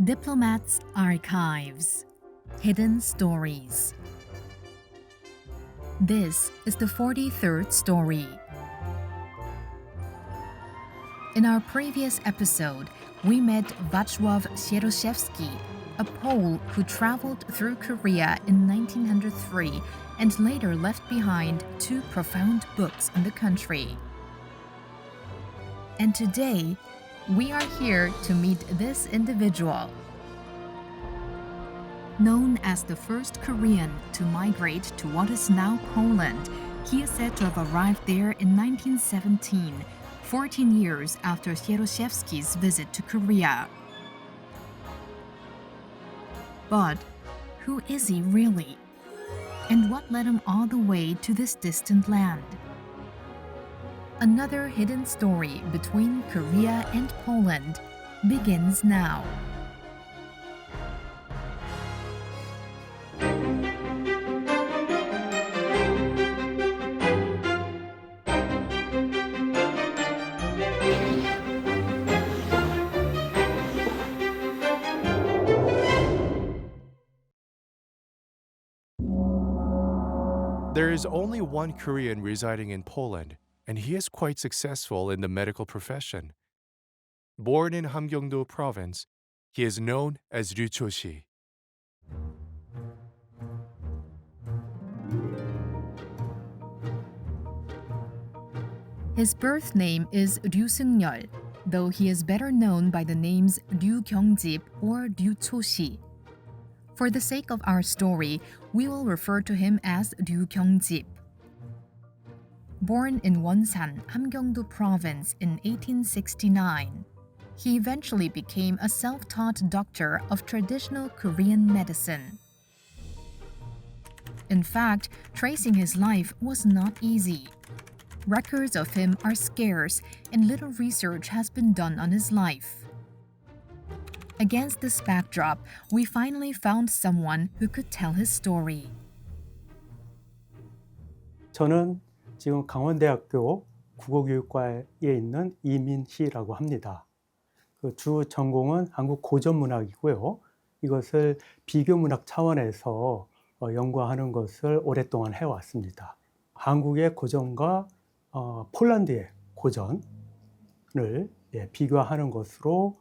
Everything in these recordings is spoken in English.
Diplomats' Archives Hidden Stories. This is the 43rd story. In our previous episode, we met Wacław Sieroszewski, a Pole who traveled through Korea in 1903 and later left behind two profound books on the country. And today, we are here to meet this individual. Known as the first Korean to migrate to what is now Poland, he is said to have arrived there in 1917, 14 years after Sieroszewski's visit to Korea. But who is he really? And what led him all the way to this distant land? Another hidden story between Korea and Poland begins now. There is only one Korean residing in Poland, and he is quite successful in the medical profession. Born in Hamgyongdo province, he is known as Ryu Cho-si. His birth name is Ryu Seung-yeol, though he is better known by the names Ryu Kyung-jip or Ryu Cho-si. For the sake of our story, we will refer to him as Ryu Kyung-jip. Born in Wonsan, Hamgyongdo province in 1869, he eventually became a self-taught doctor of traditional Korean medicine. In fact, tracing his life was not easy. Records of him are scarce, and little research has been done on his life. Against this backdrop, we finally found someone who could tell his story. 저는 지금 강원대학교 국어교육과에 있는 이민희라고 합니다. 그 주 전공은 한국 고전문학이고요. 이것을 비교문학 차원에서 연구하는 것을 오랫동안 해왔습니다. 한국의 고전과 폴란드의 고전을 비교하는 것으로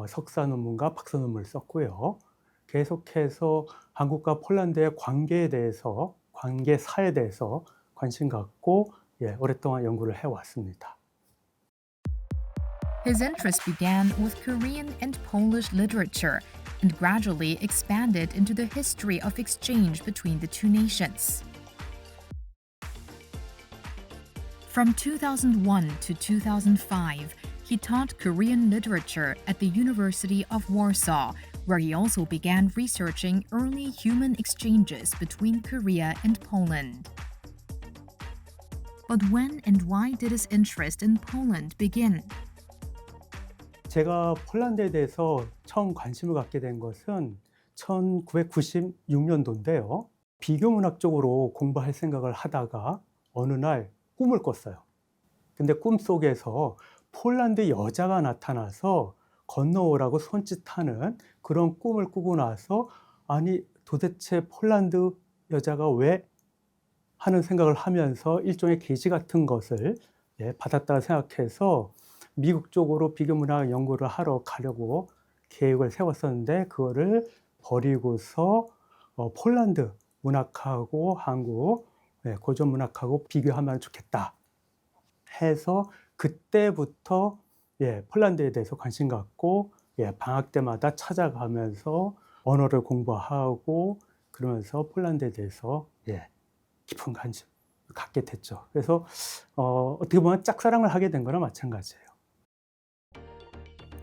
석사 논문과 박사 논문을 썼고요. 계속해서 한국과 폴란드의 관계에 대해서, 관계사에 대해서 관심 갖고 오랫동안 연구를 해왔습니다. His interest began with Korean and Polish literature and gradually expanded into the history of exchange between the two nations. From 2001 to 2005, he taught Korean literature at the University of Warsaw, where he also began researching early human exchanges between Korea and Poland. But when and why did his interest in Poland begin? 제가 폴란드에 대해서 처음 관심을 갖게 된 것은 1996년도인데요. 비교문학 쪽으로 공부할 생각을 하다가 어느 날 꿈을 꿨어요. 근데 꿈속에서 폴란드 여자가 나타나서 건너오라고 손짓하는 그런 꿈을 꾸고 나서 아니 도대체 폴란드 여자가 왜 하는 생각을 하면서 일종의 계시 같은 것을 받았다고 생각해서 미국 쪽으로 비교문학 연구를 하러 가려고 계획을 세웠었는데 그거를 버리고서 폴란드 문학하고 한국 고전문학하고 비교하면 좋겠다 해서 그때부터 폴란드에 대해서 관심 갖고 방학 때마다 찾아가면서 언어를 공부하고 그러면서 폴란드에 대해서 깊은 관심 갖게 됐죠. 그래서 어떻게 보면 짝사랑을 하게 된 거나 마찬가지예요.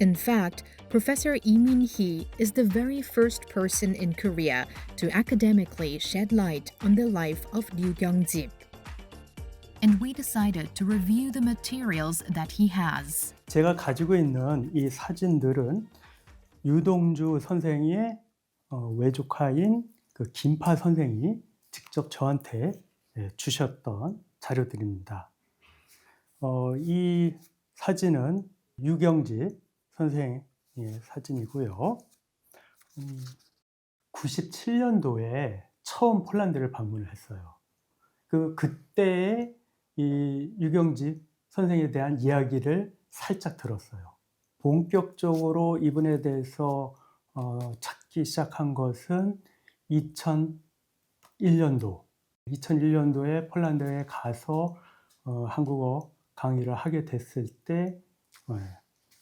In fact, Professor Lee Min-hee is the very first person in Korea to academically shed light on the life of Ryu Kyung-jip. And we decided to review the materials that he has. 제가 가지고 있는 이 사진들은 유동주 선생의 외조카인 그 김파 선생이 직접 저한테 주셨던 자료들입니다. 이 사진은 유경집 선생의 사진이고요. 97년도에 처음 폴란드를 방문을 했어요. 그때의 이 유경집 선생에 대한 이야기를 살짝 들었어요. 본격적으로 이분에 대해서 찾기 시작한 것은 2001년도. 2001년도에 폴란드에 가서 한국어 강의를 하게 됐을 때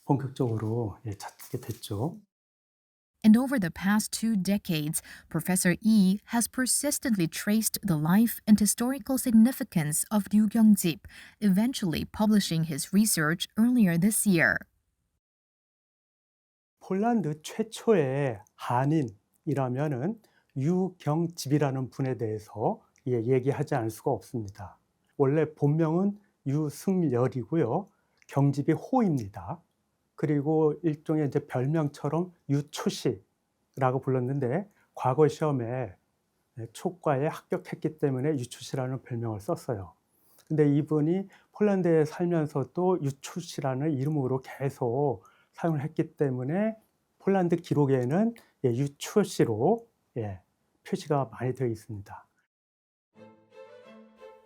본격적으로 찾게 됐죠. And over the past 2 decades, Professor Yi has persistently traced the life and historical significance of Ryu Gyeongjip, eventually publishing his research earlier this year. 폴란드 최초의 한인이라면은 유경집이라는 분에 대해서 얘기하지 않을 수가 없습니다. 원래 본명은 유승열이고요. 경집이 호입니다. 그리고 일종의 이제 별명처럼 유초시라고 불렀는데 과거 시험에 초과에 합격했기 때문에 유초시라는 별명을 썼어요. 근데 이분이 폴란드에 살면서도 유초시라는 이름으로 계속 사용을 했기 때문에 폴란드 기록에는 유초시로 표시가 많이 되어 있습니다.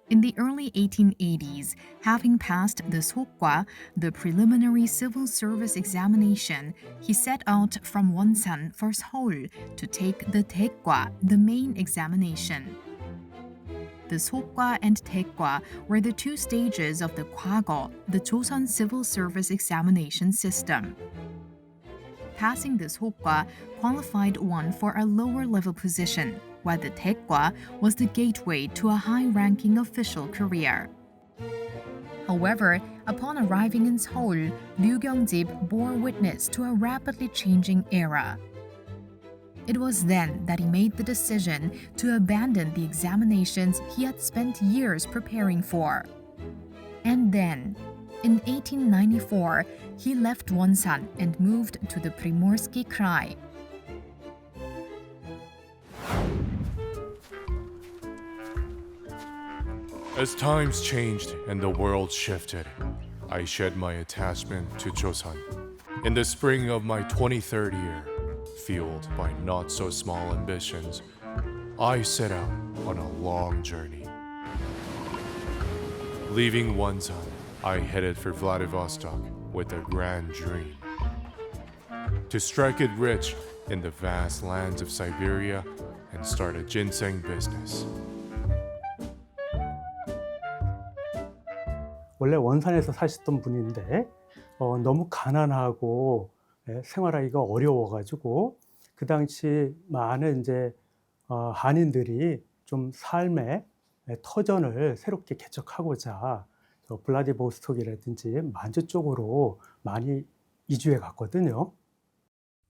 In the early 1880s, having passed the Sokwa, the preliminary civil service examination, he set out from Wonsan for Seoul to take the Taekwa, the main examination. The Sokwa and Taekwa were the two stages of the Kwago, the Joseon civil service examination system. Passing the Sokwa qualified one for a lower level position, while the Taekwa was the gateway to a high-ranking official career. However, upon arriving in Seoul, Ryu Gyeongjip bore witness to a rapidly changing era. It was then that he made the decision to abandon the examinations he had spent years preparing for. And then, in 1894, he left Wonsan and moved to the Primorsky Krai. As times changed and the world shifted, I shed my attachment to Joseon. In the spring of my 23rd year, fueled by not so small ambitions, I set out on a long journey. Leaving Wonsan, I headed for Vladivostok with a grand dream. To strike it rich in the vast lands of Siberia and start a ginseng business. 원래 원산에서 사셨던 분인데 너무 가난하고 생활하기가 어려워가지고 그 당시 많은 이제 한인들이 좀 삶의 터전을 새롭게 개척하고자 블라디보스톡이라든지 만주 쪽으로 많이 이주해 갔거든요.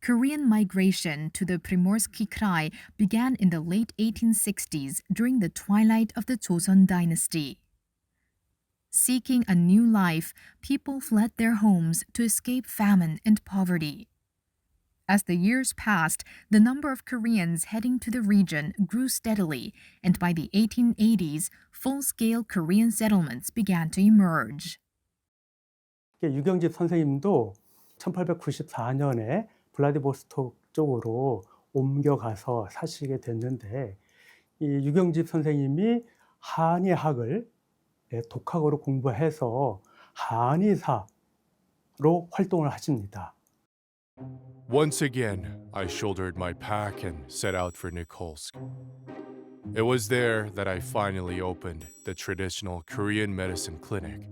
Korean migration to the Primorsky Krai began in the late 1860s during the twilight of the Joseon dynasty. Seeking a new life, people fled their homes to escape famine and poverty. As the years passed, the number of Koreans heading to the region grew steadily, and by the 1880s, full-scale Korean settlements began to emerge. 유경집 선생님도 1894년에 블라디보스톡 쪽으로 옮겨가서 사시게 됐는데 이 유경집 선생님이 한의학을 독학으로 공부해서 한의사로 활동을 하십니다. Once again, I shouldered my pack and set out for Nikolsk. It was there that I finally opened the traditional Korean medicine clinic,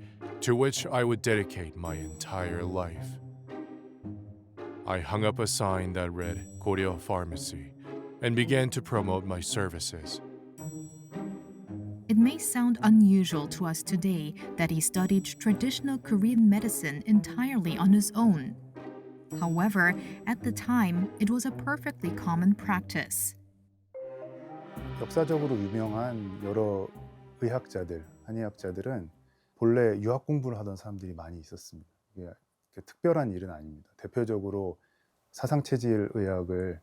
to which I would dedicate my entire life. I hung up a sign that read Goryeo Pharmacy and began to promote my services. It may sound unusual to us today that he studied traditional Korean medicine entirely on his own. However, at the time, it was a perfectly common practice. 역사적으로 유명한 여러 의학자들, 한의학자들은 본래 유학 공부를 하던 사람들이 많이 있었습니다. 이게 특별한 일은 아닙니다. 대표적으로 사상체질 의학을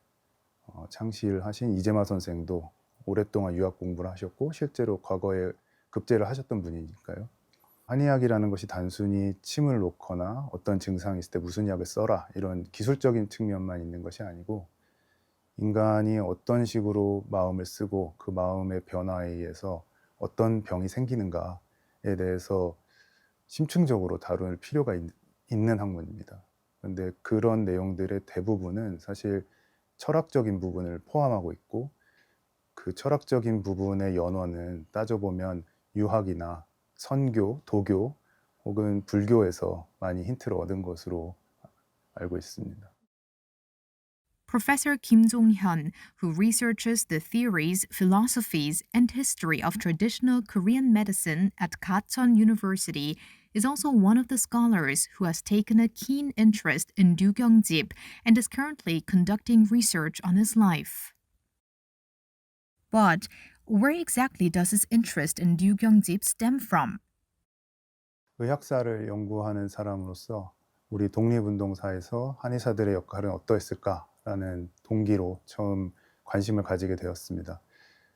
창시하신 이재마 선생도 오랫동안 유학 공부를 하셨고 실제로 과거에 급제를 하셨던 분이니까요. 한의학이라는 것이 단순히 침을 놓거나 어떤 증상이 있을 때 무슨 약을 써라 이런 기술적인 측면만 있는 것이 아니고 인간이 어떤 식으로 마음을 쓰고 그 마음의 변화에 의해서 어떤 병이 생기는가에 대해서 심층적으로 다룰 필요가 있는 학문입니다. 그런데 그런 내용들의 대부분은 사실 철학적인 부분을 포함하고 있고 그 철학적인 부분의 연원은 따져보면 유학이나 선교, 도교 혹은 불교에서 많이 힌트를 얻은 것으로 알고 있습니다. Professor Kim Jong-hyun, who researches the theories, philosophies, and history of traditional Korean medicine at Gachon University, is also one of the scholars who has taken a keen interest in Ryu Kyung-jip and is currently conducting research on his life. But where exactly does his interest in Ryu Kyung-jip stem from? 의학사를 연구하는 사람으로서 우리 독립운동사에서 한의사들의 역할은 어떠했을까라는 동기로 처음 관심을 가지게 되었습니다.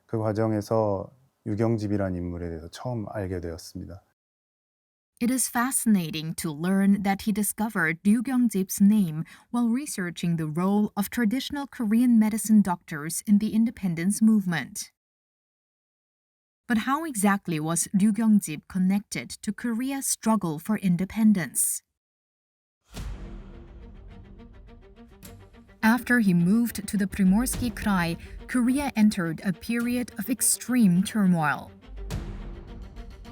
그 과정에서 유경집이라는 인물에 대해서 처음 알게 되었습니다. It is fascinating to learn that he discovered Ryu Kyung-jip's name while researching the role of traditional Korean medicine doctors in the independence movement. But how exactly was Ryu Kyung-jip connected to Korea's struggle for independence? After he moved to the Primorsky Krai, Korea entered a period of extreme turmoil.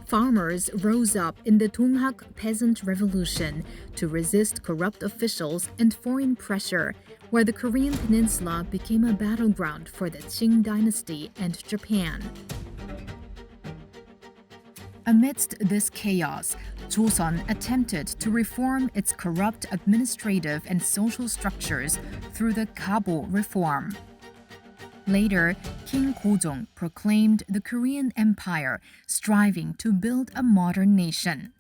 Farmers rose up in the Donghak Peasant Revolution to resist corrupt officials and foreign pressure, where the Korean peninsula became a battleground for the Qing dynasty and Japan. Amidst this chaos, Joseon attempted to reform its corrupt administrative and social structures through the Kabo reform. Later, King Gojong proclaimed the Korean Empire, striving to build a modern nation.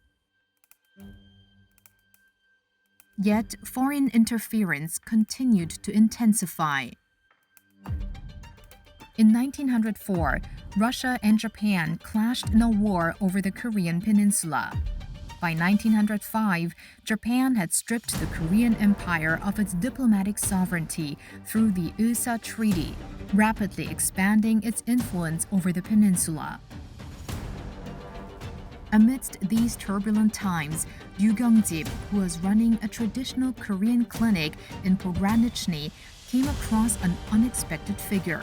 Yet, foreign interference continued to intensify. In 1904, Russia and Japan clashed in a war over the Korean peninsula. By 1905, Japan had stripped the Korean Empire of its diplomatic sovereignty through the Usa Treaty, rapidly expanding its influence over the peninsula. Amidst these turbulent times, Ryu Kyung-jip, who was running a traditional Korean clinic in Pogranichny, came across an unexpected figure.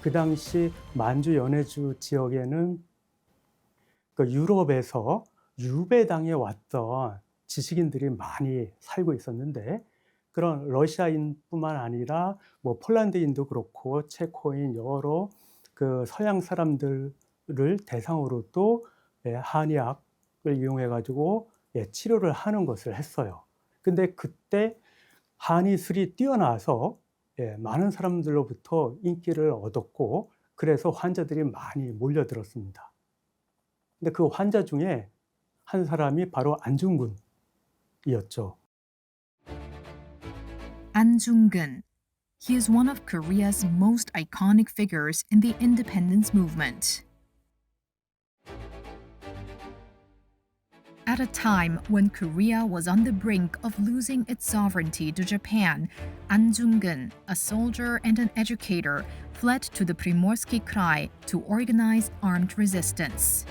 그 당시 만주 연해주 지역에는 그 유럽에서 유배당에 왔던 지식인들이 많이 살고 있었는데 그런 러시아인뿐만 아니라 뭐 폴란드인도 그렇고 체코인 여러 그 서양 사람들을 대상으로도 한의학을 이용해 가지고 치료를 하는 것을 했어요. 근데 그때 한의술이 뛰어나서 많은 사람들로부터 인기를 얻었고 그래서 환자들이 많이 몰려들었습니다. 근데 그 환자 중에 한 사람이 바로 안중근이었죠. An Jung-geun. He is one of Korea's most iconic figures in the independence movement. At a time when Korea was on the brink of losing its sovereignty to Japan, An Jung-geun, a soldier and an educator, fled to the Primorsky Krai to organize armed resistance.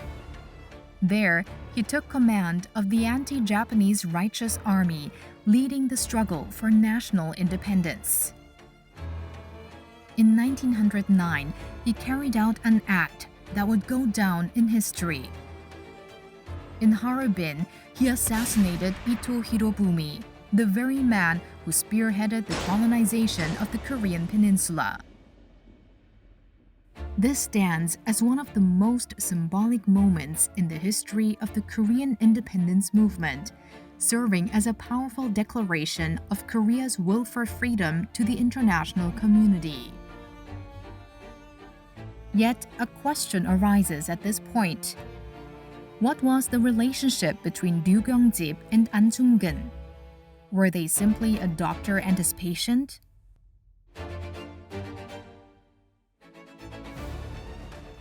There, he took command of the anti-Japanese Righteous Army, leading the struggle for national independence. In 1909, he carried out an act that would go down in history. In Harbin, he assassinated Ito Hirobumi, the very man who spearheaded the colonization of the Korean peninsula. This stands as one of the most symbolic moments in the history of the Korean independence movement, serving as a powerful declaration of Korea's will for freedom to the international community. Yet, a question arises at this point. What was the relationship between Ryu Kyung-jip and An Jung-geun? Were they simply a doctor and his patient?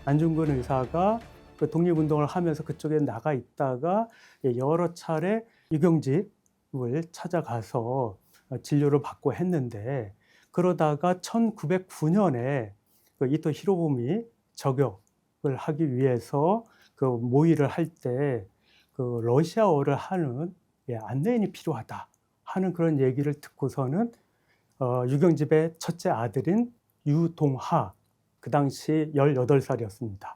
안중근 의사가 그 독립운동을 하면서 그쪽에 나가 있다가 여러 차례 유경집을 찾아가서 진료를 받고 했는데 그러다가 1909년에 그 이토 히로부미 저격을 하기 위해서 그 모의를 할 때 그 러시아어를 하는 안내인이 필요하다 하는 그런 얘기를 듣고서는 유경집의 첫째 아들인 유동하, 그 당시 18살이었습니다.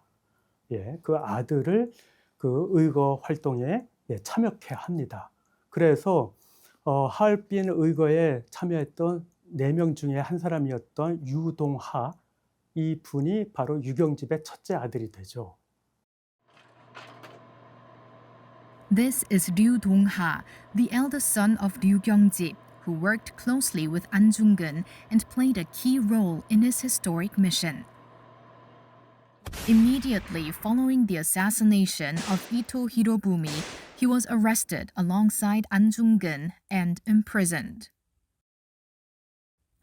그 아들을 그 의거 활동에 참여케 합니다. 그래서 하얼빈 의거에 참여했던 4명 중에 한 사람이었던 유동하, 이 분이 바로 유경집의 첫째 아들이 되죠. This is Ryu Dong-ha, the eldest son of Ryu Gyeongjib, who worked closely with An Jung-geun and played a key role in his historic mission. Immediately following the assassination of Ito Hirobumi, he was arrested alongside An Jung-geun and imprisoned.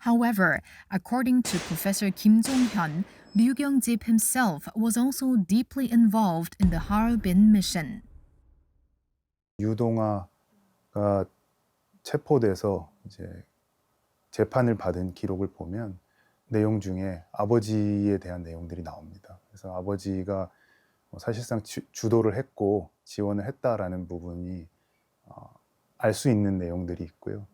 However, according to Professor Kim Jong-hyun, Ryu Gyeongjib himself was also deeply involved in the Harbin mission. 유동하가 체포돼서 이제 재판을 받은 기록을 보면 내용 중에 아버지에 대한 내용들이 나옵니다. 그래서 아버지가 사실상 주도를 했고 지원을 했다라는 부분이 알 수 있는 내용들이 있고요.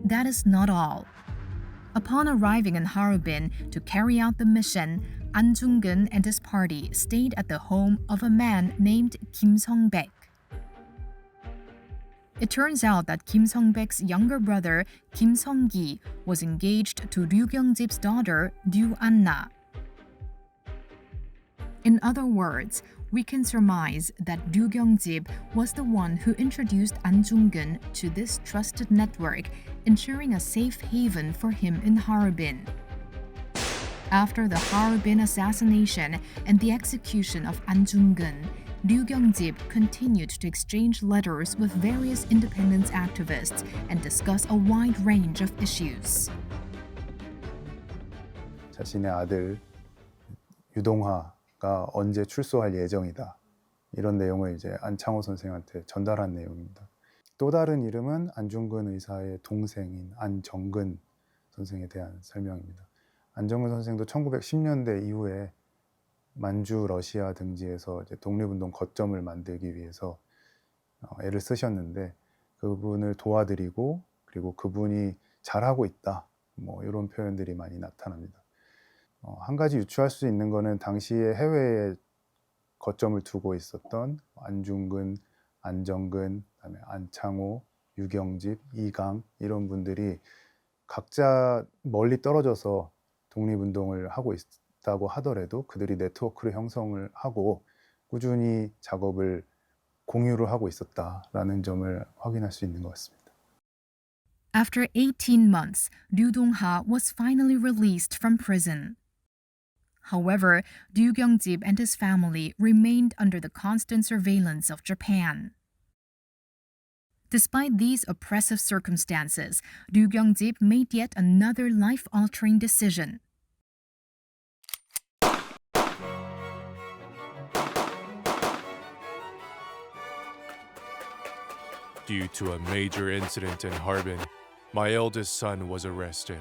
That is not all. Upon arriving in Harbin to carry out the mission, An Jung-geun and his party stayed at the home of a man named Kim Song-baek. It turns out that Kim Song-baek's younger brother, Kim Song-gi, was engaged to Ryu Gyeongjib's daughter, Ryu Anna. In other words, we can surmise that Ryu Gyeongjib was the one who introduced An Jung-geun to this trusted network, ensuring a safe haven for him in Harbin. After the Harbin assassination and the execution of An Jung-geun, Ryu Gyeongjib continued to exchange letters with various independence activists and discuss a wide range of issues. 자신의 아들 유동하가 언제 출소할 예정이다. 이런 내용을 이제 안창호 선생한테 전달한 내용입니다. 또 다른 이름은 안중근 의사의 동생인 안정근 선생에 대한 설명입니다. 안정근 선생도 1910년대 이후에 만주 러시아 등지에서 이제 독립운동 거점을 만들기 위해서 애를 쓰셨는데 그분을 도와드리고 그리고 그분이 잘하고 있다. 뭐 이런 표현들이 많이 나타납니다. 한 가지 유추할 수 있는 거는 당시에 해외에 거점을 두고 있었던 안중근, 안정근, 그다음에 안창호, 유경집, 이강 이런 분들이 각자 멀리 떨어져서 독립운동을 하고 있다고 하더라도 그들이 네트워크를 형성을 하고 꾸준히 작업을 공유를 하고 있었다라는 점을 확인할 수 있는 것 같습니다. After 18 months, Ryu Dong-ha was finally released from prison. However, Ryu Gyeongjib and his family remained under the constant surveillance of Japan. Despite these oppressive circumstances, Ryu Gyeongjib made yet another life-altering decision. Due to a major incident in Harbin, my eldest son was arrested,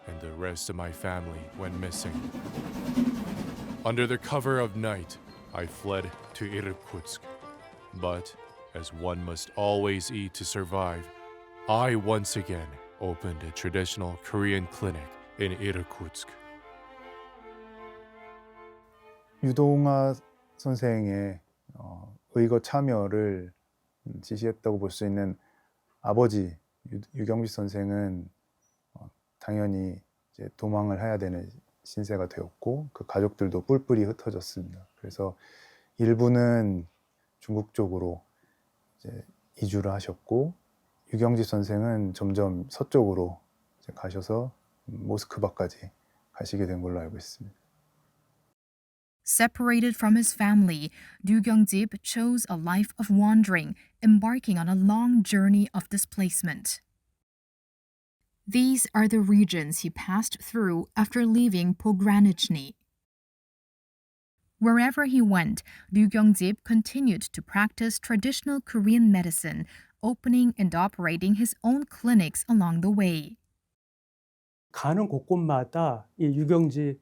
and the rest of my family went missing. Under the cover of night, I fled to Irkutsk. But, as one must always eat to survive, I once again opened a traditional Korean clinic in Irkutsk. 유동하 선생의 의거 참여를 지시했다고 볼 수 있는 아버지 유경빛 선생은 당연히 이제 도망을 해야 되는 신세가 되었고 그 가족들도 뿔뿔이 흩어졌습니다. 그래서 일부는 중국 쪽으로 이제 이주를 하셨고 유경집 선생은 점점 서쪽으로 이제 가셔서 모스크바까지 가시게 된 걸로 알고 있습니다. Separated from his family, Ryu Gyeongjib chose a life of wandering, embarking on a long journey of displacement. These are the regions he passed through after leaving Pogranichny. Wherever he went, Ryu Gyeongjib continued to practice traditional Korean medicine, opening and operating his own clinics along the way. 가는 곳곳마다 이 유경지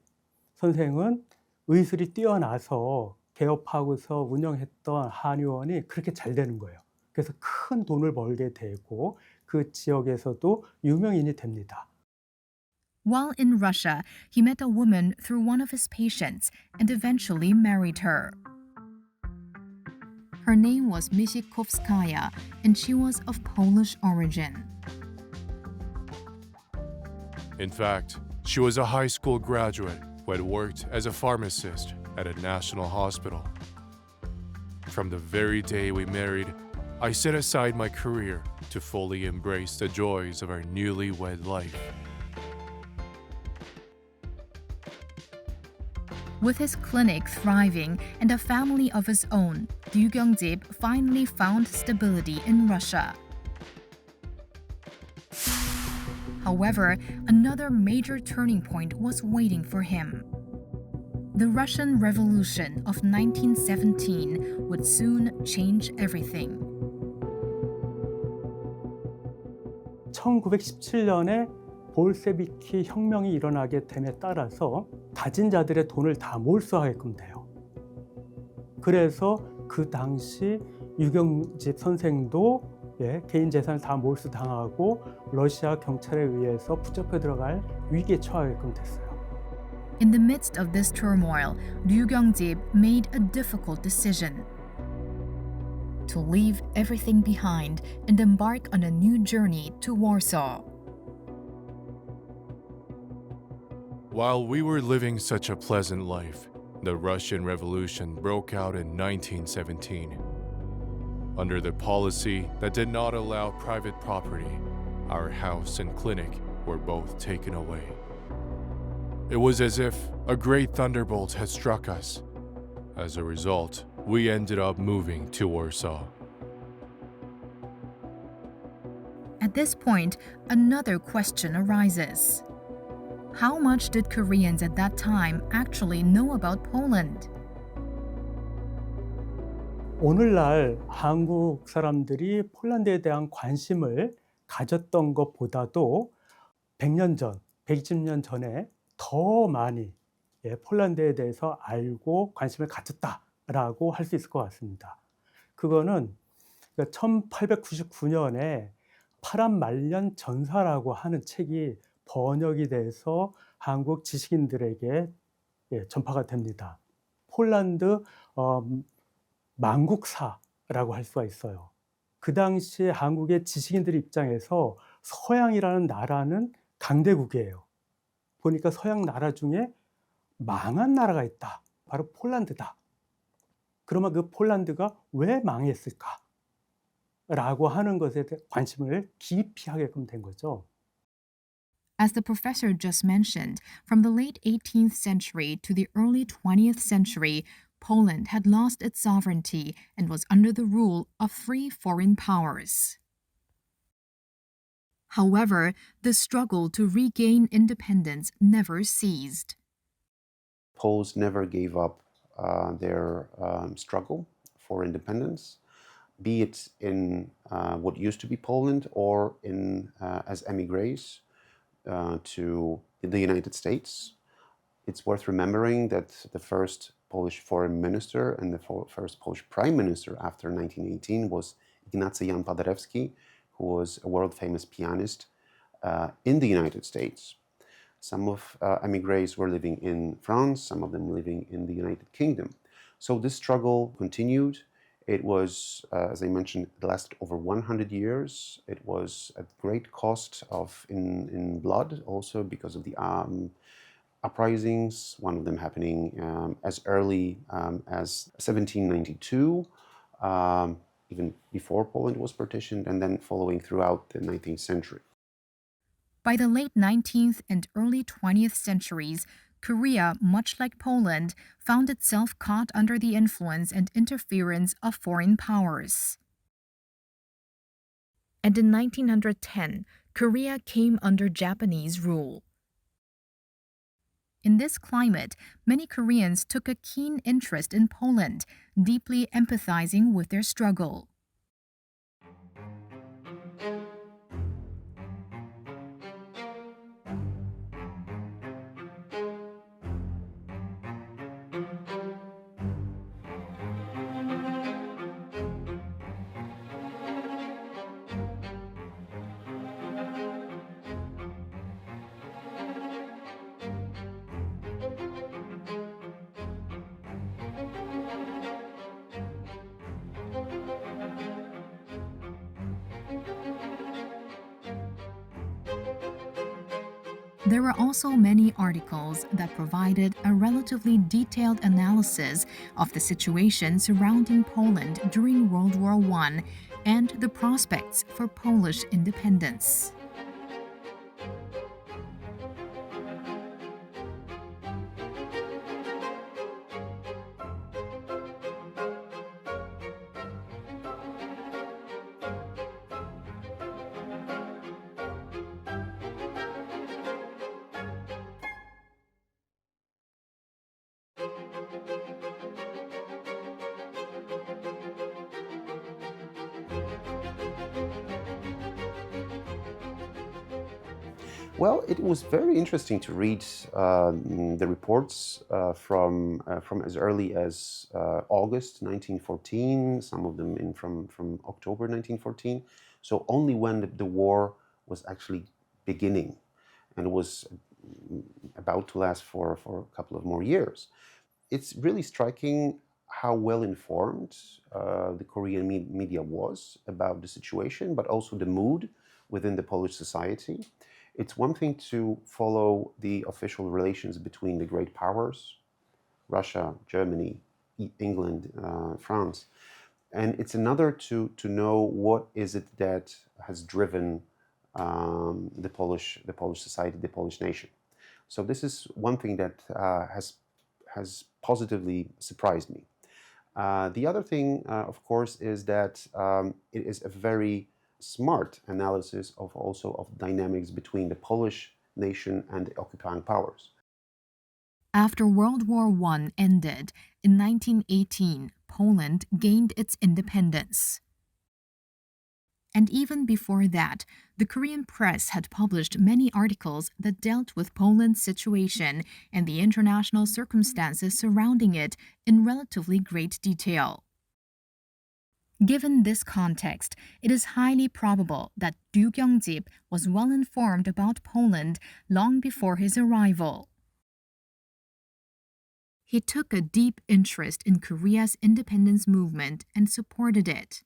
선생은 의술이 뛰어나서 개업하고서 운영했던 한의원이 그렇게 잘 되는 거예요. 그래서 큰 돈을 벌게 되고 그 지역에서도 유명인이 됩니다. While in Russia, he met a woman through one of his patients and eventually married her. Her name was Misikovskaya, and she was of Polish origin. In fact, she was a high school graduate who had worked as a pharmacist at a national hospital. From the very day we married, I set aside my career to fully embrace the joys of our newlywed life. With his clinic thriving and a family of his own, Ryu Gyeongjib finally found stability in Russia. However, another major turning point was waiting for him. The Russian Revolution of 1917 would soon change everything. 1917년에 볼세비키 혁명이 일어나게 됨에 따라서 가진 자들의 돈을 다 몰수하게끔 돼요. 그래서 그 당시 유경집 선생도 개인 재산을 다 몰수당하고 러시아 경찰에 의해서 붙잡혀 들어갈 위기에 처하게끔 됐어요. In the midst of this turmoil, Ryu Gyeongjib made a difficult decision: to leave everything behind and embark on a new journey to Warsaw. While we were living such a pleasant life, the Russian Revolution broke out in 1917. Under the policy that did not allow private property, our house and clinic were both taken away. It was as if a great thunderbolt had struck us. As a result, we ended up moving to Warsaw. At this point, another question arises. How much did Koreans at that time actually know about Poland? 오늘날 한국 사람들이 폴란드에 대한 관심을 가졌던 것보다도 100년 전, 120년 전에 더 많이 폴란드에 대해서 알고 관심을 가졌다라고 할 수 있을 것 같습니다. 그거는 1899년에 파란말년 전사라고 하는 책이 번역이 돼서 한국 지식인들에게 전파가 됩니다. 폴란드 망국사라고 할 수가 있어요. 그 당시에 한국의 지식인들 입장에서 서양이라는 나라는 강대국이에요. 보니까 서양 나라 중에 망한 나라가 있다. 바로 폴란드다. 그러면 그 폴란드가 왜 망했을까? 라고 하는 것에 대해 관심을 깊이 하게끔 된 거죠. As the professor just mentioned, from the late 18th century to the early 20th century, Poland had lost its sovereignty and was under the rule of 3 foreign powers. However, the struggle to regain independence never ceased. Poles never gave up their struggle for independence, be it in what used to be Poland or in as emigres to the United States. It's worth remembering that the first Polish foreign minister and the first Polish prime minister after 1918 was Ignacy Jan Paderewski, who was a world-famous pianist in the United States. Some of emigres were living in France, some of them living in the United Kingdom. So this struggle continued. It was, as I mentioned, it lasted over 100 years. It was at great cost of in blood, also because of the uprisings, one of them happening as early as 1792, even before Poland was partitioned, and then following throughout the 19th century. By the late 19th and early 20th centuries, Korea, much like Poland, found itself caught under the influence and interference of foreign powers. And in 1910, Korea came under Japanese rule. In this climate, many Koreans took a keen interest in Poland, deeply empathizing with their struggle. There were also many articles that provided a relatively detailed analysis of the situation surrounding Poland during World War I and the prospects for Polish independence. Well, it was very interesting to read the reports from as early as August 1914, some of them from October 1914. So only when the war was actually beginning, and it was about to last for a couple of more years. It's really striking how well informed the Korean media was about the situation, but also the mood within the Polish society. It's one thing to follow the official relations between the great powers, Russia, Germany, England, France, and it's another to know what is it that has driven the Polish society, the Polish nation. So this is one thing that has positively surprised me. The other thing, of course, is that it is a very smart analysis of dynamics between the Polish nation and the occupying powers. After World War I ended, in 1918, Poland gained its independence. And even before that, the Korean press had published many articles that dealt with Poland's situation and the international circumstances surrounding it in relatively great detail. Given this context, it is highly probable that Ryu Kyung-jip was well informed about Poland long before his arrival. He took a deep interest in Korea's independence movement and supported it.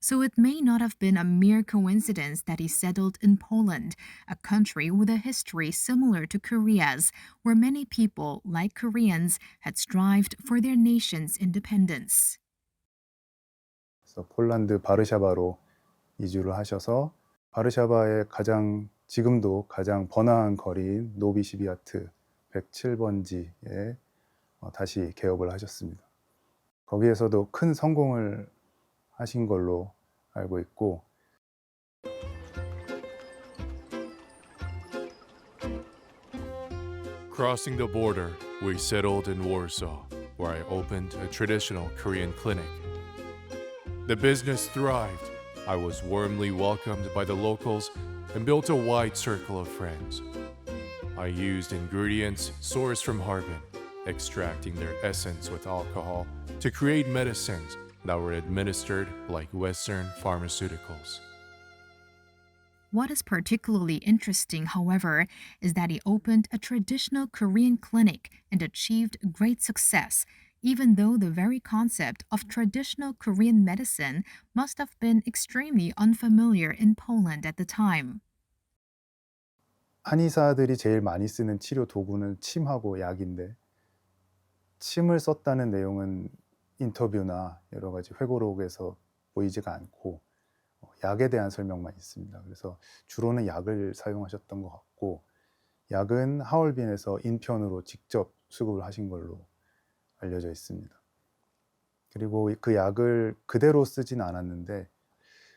So it may not have been a mere coincidence that he settled in Poland, a country with a history similar to Korea's, where many people, like Koreans, had strived for their nation's independence. 그래서 폴란드 바르샤바로 이주를 하셔서 바르샤바의 지금도 가장 번화한 거리인 노비시비아트 107번지에 다시 개업을 하셨습니다. 거기에서도 큰 성공을 하신 걸로 알고 있고, Crossing the border, we settled in Warsaw, where I opened a traditional Korean clinic. The business thrived. I was warmly welcomed by the locals and built a wide circle of friends. I used ingredients sourced from Harbin, extracting their essence with alcohol to create medicines that were administered like Western pharmaceuticals. What is particularly interesting, however, is that he opened a traditional Korean clinic and achieved great success, even though the very concept of traditional Korean medicine must have been extremely unfamiliar in Poland at the time. 한의사들이 제일 많이 쓰는 치료 도구는 침하고 약인데 침을 썼다는 내용은 인터뷰나 여러 가지 회고록에서 보이지가 않고 약에 대한 설명만 있습니다. 그래서 주로는 약을 사용하셨던 것 같고 약은 하얼빈에서 인편으로 직접 수급을 하신 걸로 알려져 있습니다. 그리고 그 약을 그대로 쓰진 않았는데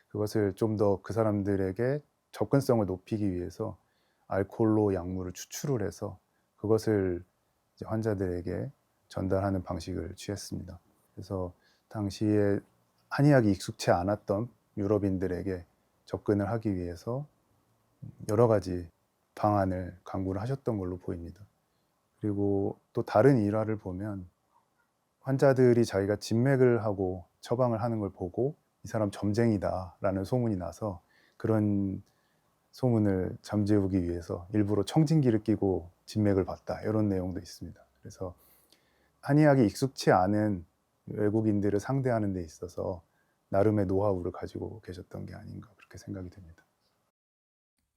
그것을 좀 더 그 사람들에게 접근성을 높이기 위해서 알코올로 약물을 추출을 해서 그것을 이제 환자들에게 전달하는 방식을 취했습니다. 그래서 당시에 한의학이 익숙치 않았던 유럽인들에게 접근을 하기 위해서 여러 가지 방안을 강구를 하셨던 걸로 보입니다. 그리고 또 다른 일화를 보면 환자들이 자기가 진맥을 하고 처방을 하는 걸 보고 이 사람 점쟁이다 라는 소문이 나서 그런 소문을 잠재우기 위해서 일부러 청진기를 끼고 진맥을 봤다 이런 내용도 있습니다. 그래서 한의학이 익숙치 않은 외국인들을 상대하는 데 있어서 나름의 노하우를 가지고 계셨던 게 아닌가 그렇게 생각이 됩니다.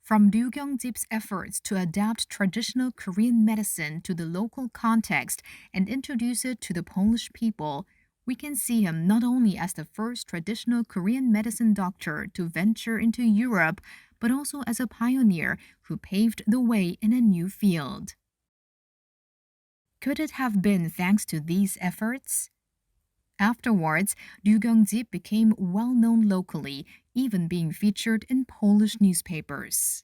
From Ryu Kyung-jip's efforts to adapt traditional Korean medicine to the local context and introduce it to the Polish people, we can see him not only as the first traditional Korean medicine doctor to venture into Europe, but also as a pioneer who paved the way in a new field. Could it have been thanks to these efforts? Afterwards, Ryu Kyung-jip became well known locally, even being featured in Polish newspapers.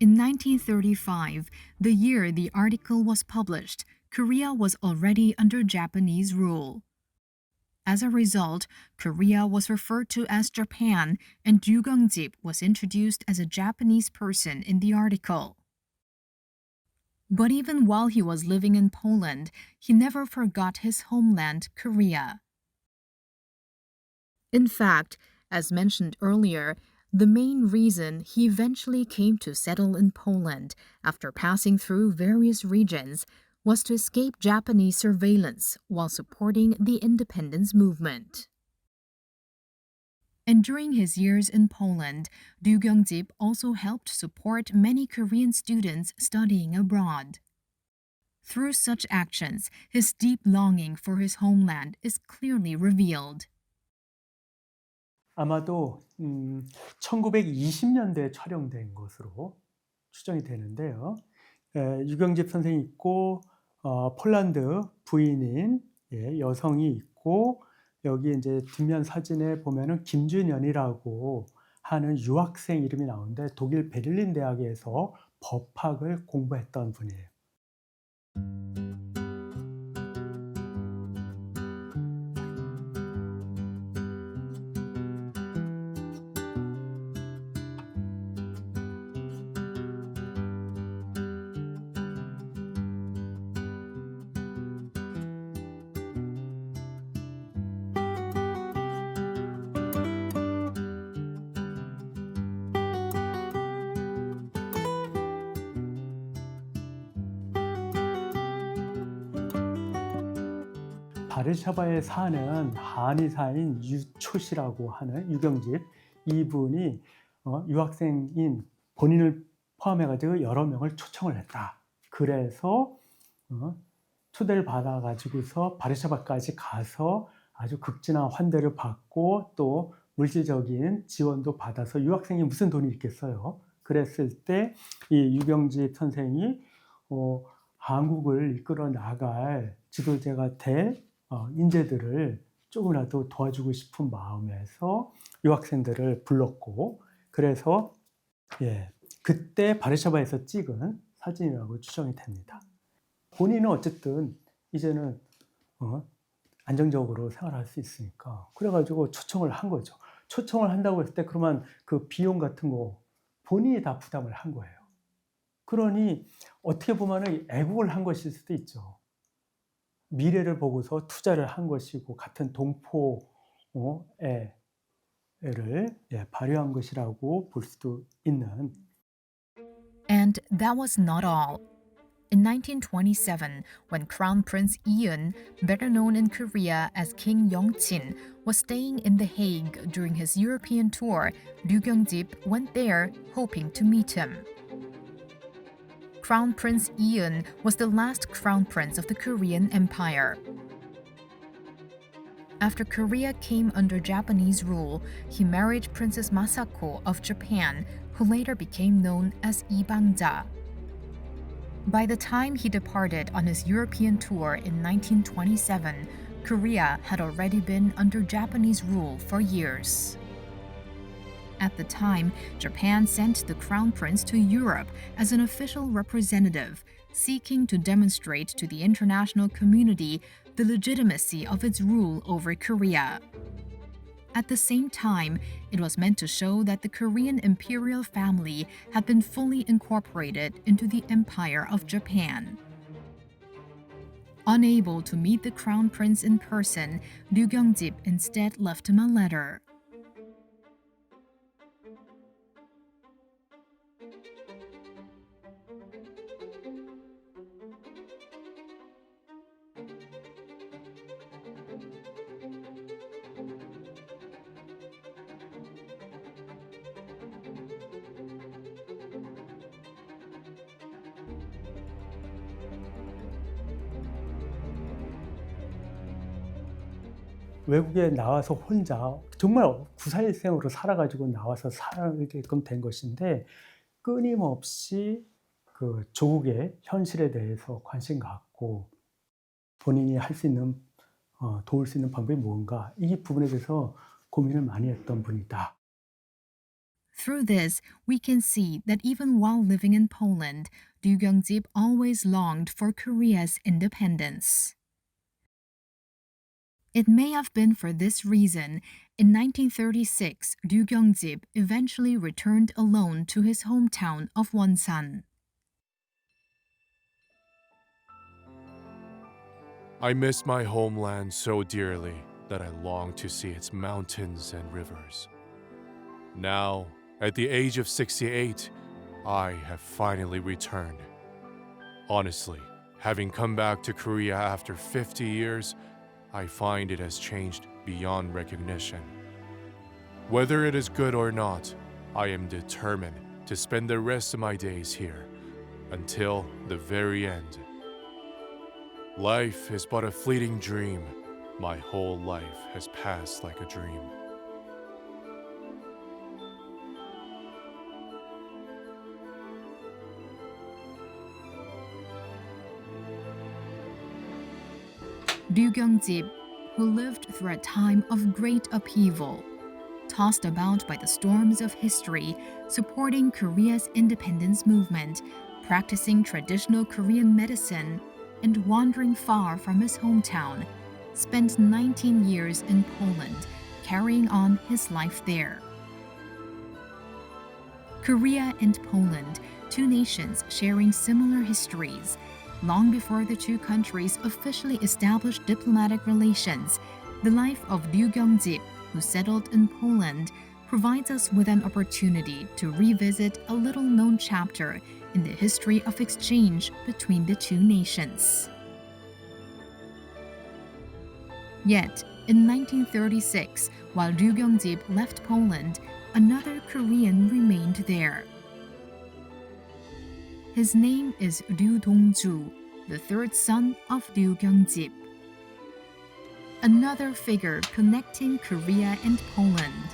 In 1935, the year the article was published, Korea was already under Japanese rule. As a result, Korea was referred to as Japan, and Ryu Kyung-jip was introduced as a Japanese person in the article. But even while he was living in Poland, he never forgot his homeland, Korea. In fact, as mentioned earlier, the main reason he eventually came to settle in Poland after passing through various regions was to escape Japanese surveillance while supporting the independence movement. And during his years in Poland, Ryu Kyung-jip also helped support many Korean students studying abroad. Through such actions, his deep longing for his homeland is clearly revealed. 아마도 1920년대에 촬영된 것으로 추정이 되는데요. 유경집 선생이 있고 폴란드 부인인 여성이 있고 여기 이제 뒷면 사진에 보면은 김준현이라고 하는 유학생 이름이 나오는데 독일 베를린 대학에서 법학을 공부했던 분이에요. 바르샤바에 사는 한의사인 유초시라고 하는 유경집 이분이 유학생인 본인을 포함해가지고 여러 명을 초청을 했다. 그래서 초대를 받아가지고서 바르샤바까지 가서 아주 극진한 환대를 받고 또 물질적인 지원도 받아서 유학생이 무슨 돈이 있겠어요. 그랬을 때 이 유경집 선생이 한국을 이끌어 나갈 지도자가 될 인재들을 조금이라도 도와주고 싶은 마음에서 유학생들을 불렀고 그래서 그때 바르샤바에서 찍은 사진이라고 추정이 됩니다. 본인은 어쨌든 이제는 안정적으로 생활할 수 있으니까 그래가지고 초청을 한 거죠. 초청을 한다고 했을 때 그러면 그 비용 같은 거 본인이 다 부담을 한 거예요. 그러니 어떻게 보면은 애국을 한 것일 수도 있죠. 미래를 보고서 투자를 한 것이고 같은 동포의 를 발휘한 것이라고 볼 수도 있는. And that was not all. In 1927, when Crown Prince Eun, better known in Korea as King Yeongchin, was staying in The Hague during his European tour, Ryu Gyeongjib went there hoping to meet him. Crown Prince Eun was the last crown prince of the Korean Empire. After Korea came under Japanese rule, he married Princess Masako of Japan, who later became known as Lee Bang-ja. By the time he departed on his European tour in 1927, Korea had already been under Japanese rule for years. At the time, Japan sent the crown prince to Europe as an official representative, seeking to demonstrate to the international community the legitimacy of its rule over Korea. At the same time, it was meant to show that the Korean imperial family had been fully incorporated into the Empire of Japan. Unable to meet the crown prince in person, Ryu Gyeongjib instead left him a letter. 외국에 나와서 혼자 정말 구사일생으로 살아가지고 나와서 살게끔 된 것인데 끊임없이 그 조국의 현실에 대해서 관심 갖고 본인이 할 수 있는 도울 수 있는 방법이 뭔가 이 부분에 대해서 고민을 많이 했던 분이다. Through this, we can see that even while living in Poland, Ryu Gyeongjib always longed for Korea's independence. It may have been for this reason, in 1936, Ryu Gyeongjib eventually returned alone to his hometown of Wonsan. I miss my homeland so dearly that I long to see its mountains and rivers. Now, at the age of 68, I have finally returned. Honestly, having come back to Korea after 50 years, I find it has changed beyond recognition. Whether it is good or not, I am determined to spend the rest of my days here until the very end. Life is but a fleeting dream. My whole life has passed like a dream. Ryu Gyeongjib, who lived through a time of great upheaval, tossed about by the storms of history, supporting Korea's independence movement, practicing traditional Korean medicine, and wandering far from his hometown, spent 19 years in Poland, carrying on his life there. Korea and Poland, two nations sharing similar histories, long before the two countries officially established diplomatic relations, the life of Ryu Gyeongjib, who settled in Poland, provides us with an opportunity to revisit a little-known chapter in the history of exchange between the two nations. Yet, in 1936, while Ryu Gyeongjib left Poland, another Korean remained there. His name is Ryu Dong-ju, the third son of Ryu Gyeongjib. Another figure connecting Korea and Poland.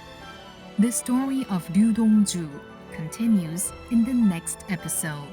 The story of Ryu Dong-ju continues in the next episode.